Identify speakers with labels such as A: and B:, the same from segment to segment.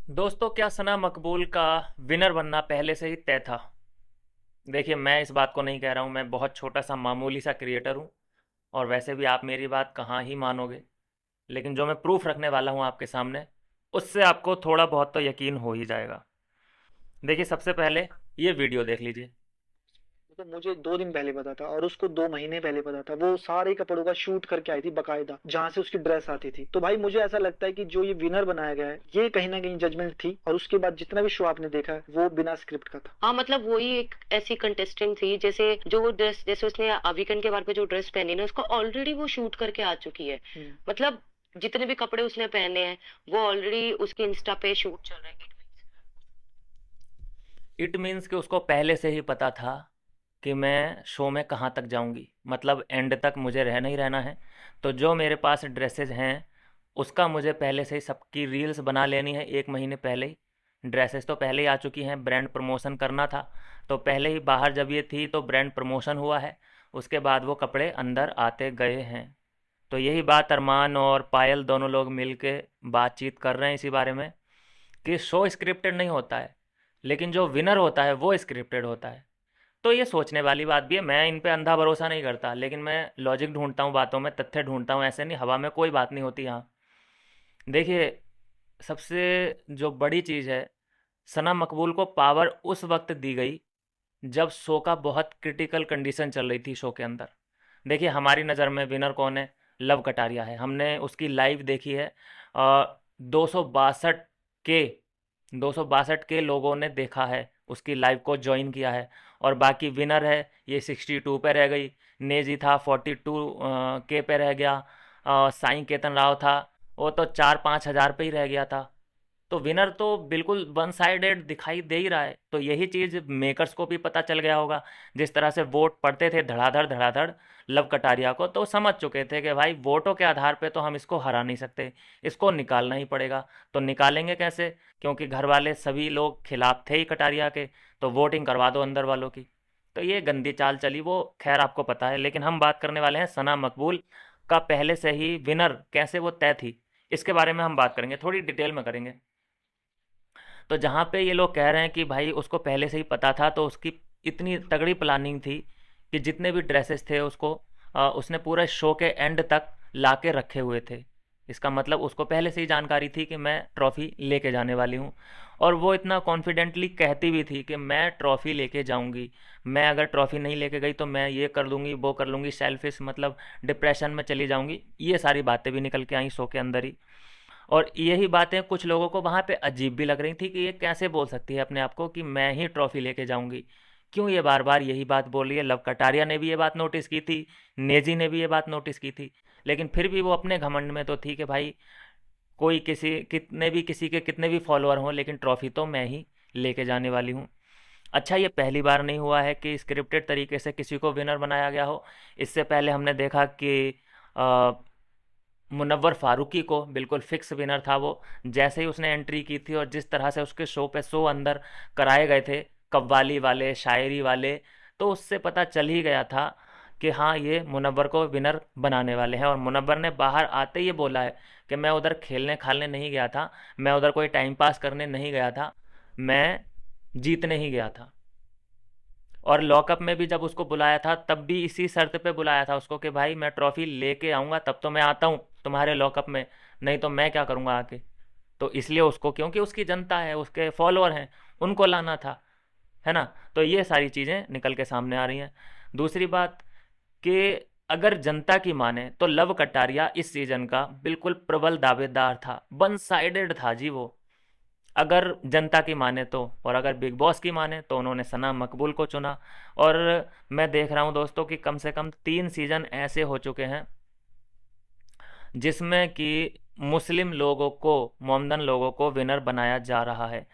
A: दोस्तों, क्या सना मकबूल का विनर बनना पहले से ही तय था? देखिए, मैं इस बात को नहीं कह रहा हूँ। मैं बहुत छोटा सा मामूली सा क्रिएटर हूँ, और वैसे भी आप मेरी बात कहाँ ही मानोगे। लेकिन जो मैं प्रूफ रखने वाला हूँ आपके सामने, उससे आपको थोड़ा बहुत तो यकीन हो ही जाएगा। देखिए, सबसे पहले ये वीडियो देख लीजिए।
B: तो मुझे 2 दिन पहले पता था और उसको 2 महीने पहले पता था। वो सारे कपड़ों का शूट करके आई थी बकायदा, जहां से उसकी ड्रेस आती थी। तो भाई मुझे ऐसा लगता है कि जो ये विनर बनाया गया है, ये कहीं ना कहीं जजमेंट थी। और उसके बाद जितना भी शो आपने देखा है, वो बिना स्क्रिप्ट का था।
C: हाँ, मतलब वही एक ऐसी कंटेस्टेंट थी, जैसे जो वो ड्रेस, जैसे उसने वीकेंड के बार पे जो ड्रेस पहनी ना, उसको ऑलरेडी वो शूट करके आ चुकी है। मतलब जितने भी कपड़े उसने पहने हैं, वो ऑलरेडी उसके इंस्टा पे शूट चल रहा है।
A: इट मीन्स कि उसको पहले से ही पता था कि मैं शो में कहाँ तक जाऊंगी, मतलब एंड तक मुझे रहना ही रहना है। तो जो मेरे पास ड्रेसेस हैं, उसका मुझे पहले से ही सबकी रील्स बना लेनी है, एक महीने पहले ही। ड्रेसेस तो पहले ही आ चुकी हैं, ब्रांड प्रमोशन करना था तो पहले ही बाहर जब ये थी तो ब्रांड प्रमोशन हुआ है। उसके बाद वो कपड़े अंदर आते गए हैं। तो यही बात अरमान और पायल दोनों लोग मिल के बातचीत कर रहे हैं इसी बारे में, कि शो स्क्रिप्टेड नहीं होता है, लेकिन जो विनर होता है वो स्क्रिप्टेड होता है। तो ये सोचने वाली बात भी है। मैं इन पे अंधा भरोसा नहीं करता, लेकिन मैं लॉजिक ढूंढता हूँ बातों में, तथ्य ढूंढता हूँ। ऐसे नहीं हवा में कोई बात नहीं होती यहाँ। देखिए, सबसे जो बड़ी चीज़ है, सना मकबूल को पावर उस वक्त दी गई जब शो का बहुत क्रिटिकल कंडीशन चल रही थी शो के अंदर। देखिए, हमारी नज़र में विनर कौन है? लव कटारिया है। हमने उसकी लाइव देखी है। 262 के 262 के लोगों ने देखा है, उसकी लाइव को ज्वाइन किया है। और बाकी विनर है, ये 62 पे रह गई। नेजी था 42 के पे रह गया। साईं केतन राव था, वो तो 4-5 हज़ार पे ही रह गया था। तो विनर तो बिल्कुल वन साइडेड दिखाई दे ही रहा है। तो यही चीज़ मेकर्स को भी पता चल गया होगा। जिस तरह से वोट पड़ते थे धड़ाधड़ धड़ाधड़ लव कटारिया को, तो समझ चुके थे कि भाई वोटों के आधार पे तो हम इसको हरा नहीं सकते, इसको निकालना ही पड़ेगा। तो निकालेंगे कैसे? क्योंकि घर वाले सभी लोग खिलाफ थे ही कटारिया के, तो वोटिंग करवा दो अंदर वालों की। तो ये गंदी चाल चली, वो खैर आपको पता है। लेकिन हम बात करने वाले हैं सना मकबूल का पहले से ही विनर कैसे वो तय थी, इसके बारे में हम बात करेंगे, थोड़ी डिटेल में करेंगे। तो जहाँ पे ये लोग कह रहे हैं कि भाई उसको पहले से ही पता था, तो उसकी इतनी तगड़ी प्लानिंग थी कि जितने भी ड्रेसेस थे उसको उसने पूरे शो के एंड तक ला के रखे हुए थे। इसका मतलब उसको पहले से ही जानकारी थी कि मैं ट्रॉफ़ी लेके जाने वाली हूँ। और वो इतना कॉन्फिडेंटली कहती भी थी कि मैं ट्रॉफ़ी लेके जाऊँगी। मैं अगर ट्रॉफ़ी नहीं लेके गई तो मैं ये कर लूँगी, वो कर लूँगी, सेल्फिश मतलब डिप्रेशन में चली जाऊँगी। ये सारी बातें भी निकल के आई शो के अंदर ही। और यही बातें कुछ लोगों को वहाँ पे अजीब भी लग रही थी कि ये कैसे बोल सकती है अपने आप को कि मैं ही ट्रॉफी लेके जाऊंगी। क्यों ये बार बार यही बात बोल रही है? लव कटारिया ने भी ये बात नोटिस की थी, नेजी ने भी ये बात नोटिस की थी। लेकिन फिर भी वो अपने घमंड में तो थी कि भाई कोई किसी के कितने भी फॉलोअर हों, लेकिन ट्रॉफी तो मैं ही लेके जाने वाली हूँ। अच्छा, ये पहली बार नहीं हुआ है कि स्क्रिप्टेड तरीके से किसी को विनर बनाया गया हो। इससे पहले हमने देखा कि मुनव्वर फारूकी को बिल्कुल फिक्स विनर था वो। जैसे ही उसने एंट्री की थी और जिस तरह से उसके शो पे शो अंदर कराए गए थे, कव्वाली वाले, शायरी वाले, तो उससे पता चल ही गया था कि हाँ, ये मुनव्वर को विनर बनाने वाले हैं। और मुनव्वर ने बाहर आते ही ये बोला है कि मैं उधर खेलने खालने नहीं गया था, मैं उधर कोई टाइम पास करने नहीं गया था, मैं जीतने ही गया था। और लॉकअप में भी जब उसको बुलाया था, तब भी इसी शर्त पे बुलाया था उसको कि भाई मैं ट्रॉफी लेके आऊँगा तब तो मैं आता हूँ तुम्हारे लॉकअप में, नहीं तो मैं क्या करूँगा आके। तो इसलिए उसको, क्योंकि उसकी जनता है, उसके फॉलोअर हैं, उनको लाना था, है ना? तो ये सारी चीज़ें निकल के सामने आ रही हैं। दूसरी बात कि अगर जनता की माने तो लव कटारिया इस सीजन का बिल्कुल प्रबल दावेदार था, वन साइडेड था जी वो, अगर जनता की माने तो। और अगर बिग बॉस की माने तो उन्होंने सना मकबूल को चुना। और मैं देख रहा हूँ दोस्तों कि कम से कम 3 सीज़न ऐसे हो चुके हैं जिसमें कि मुस्लिम लोगों को, मोमदन लोगों को विनर बनाया जा रहा है।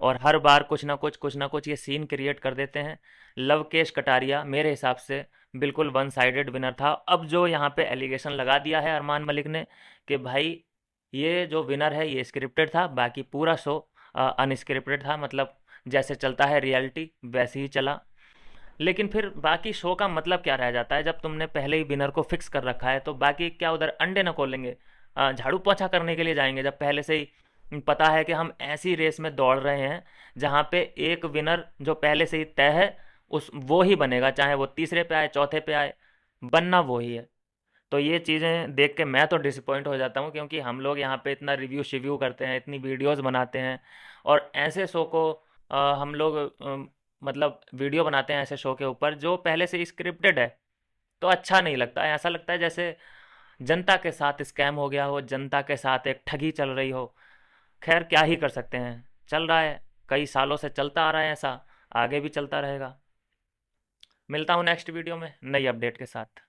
A: और हर बार कुछ ना कुछ ये सीन क्रिएट कर देते हैं। लवकेश कटारिया मेरे हिसाब से बिल्कुल वन साइडेड विनर था। अब जो यहाँ पे एलिगेशन लगा दिया है अरमान मलिक ने कि भाई ये जो विनर है ये स्क्रिप्टेड था, बाकी पूरा शो अनस्क्रिप्टेड था, मतलब जैसे चलता है रियलिटी वैसे ही चला। लेकिन फिर बाकी शो का मतलब क्या रह जाता है जब तुमने पहले ही विनर को फिक्स कर रखा है? तो बाकी क्या उधर अंडे न खोलेंगे, झाड़ू पोछा करने के लिए जाएंगे जब पहले से ही पता है कि हम ऐसी रेस में दौड़ रहे हैं जहाँ पे एक विनर जो पहले से ही तय है, उस वो ही बनेगा, चाहे वो तीसरे पे आए, चौथे पे आए, बनना वो ही है। तो ये चीज़ें देख के मैं तो डिसअपॉइंट हो जाता हूँ, क्योंकि हम लोग यहाँ पे इतना रिव्यू शिव्यू करते हैं, इतनी वीडियोस बनाते हैं, और ऐसे शो को हम लोग मतलब वीडियो बनाते हैं ऐसे शो के ऊपर जो पहले से स्क्रिप्टेड है, तो अच्छा नहीं लगता है। ऐसा लगता है जैसे जनता के साथ स्कैम हो गया हो, जनता के साथ एक ठगी चल रही हो। खैर क्या ही कर सकते हैं, चल रहा है, कई सालों से चलता आ रहा है ऐसा, आगे भी चलता रहेगा। मिलता हूँ नेक्स्ट वीडियो में नई अपडेट के साथ।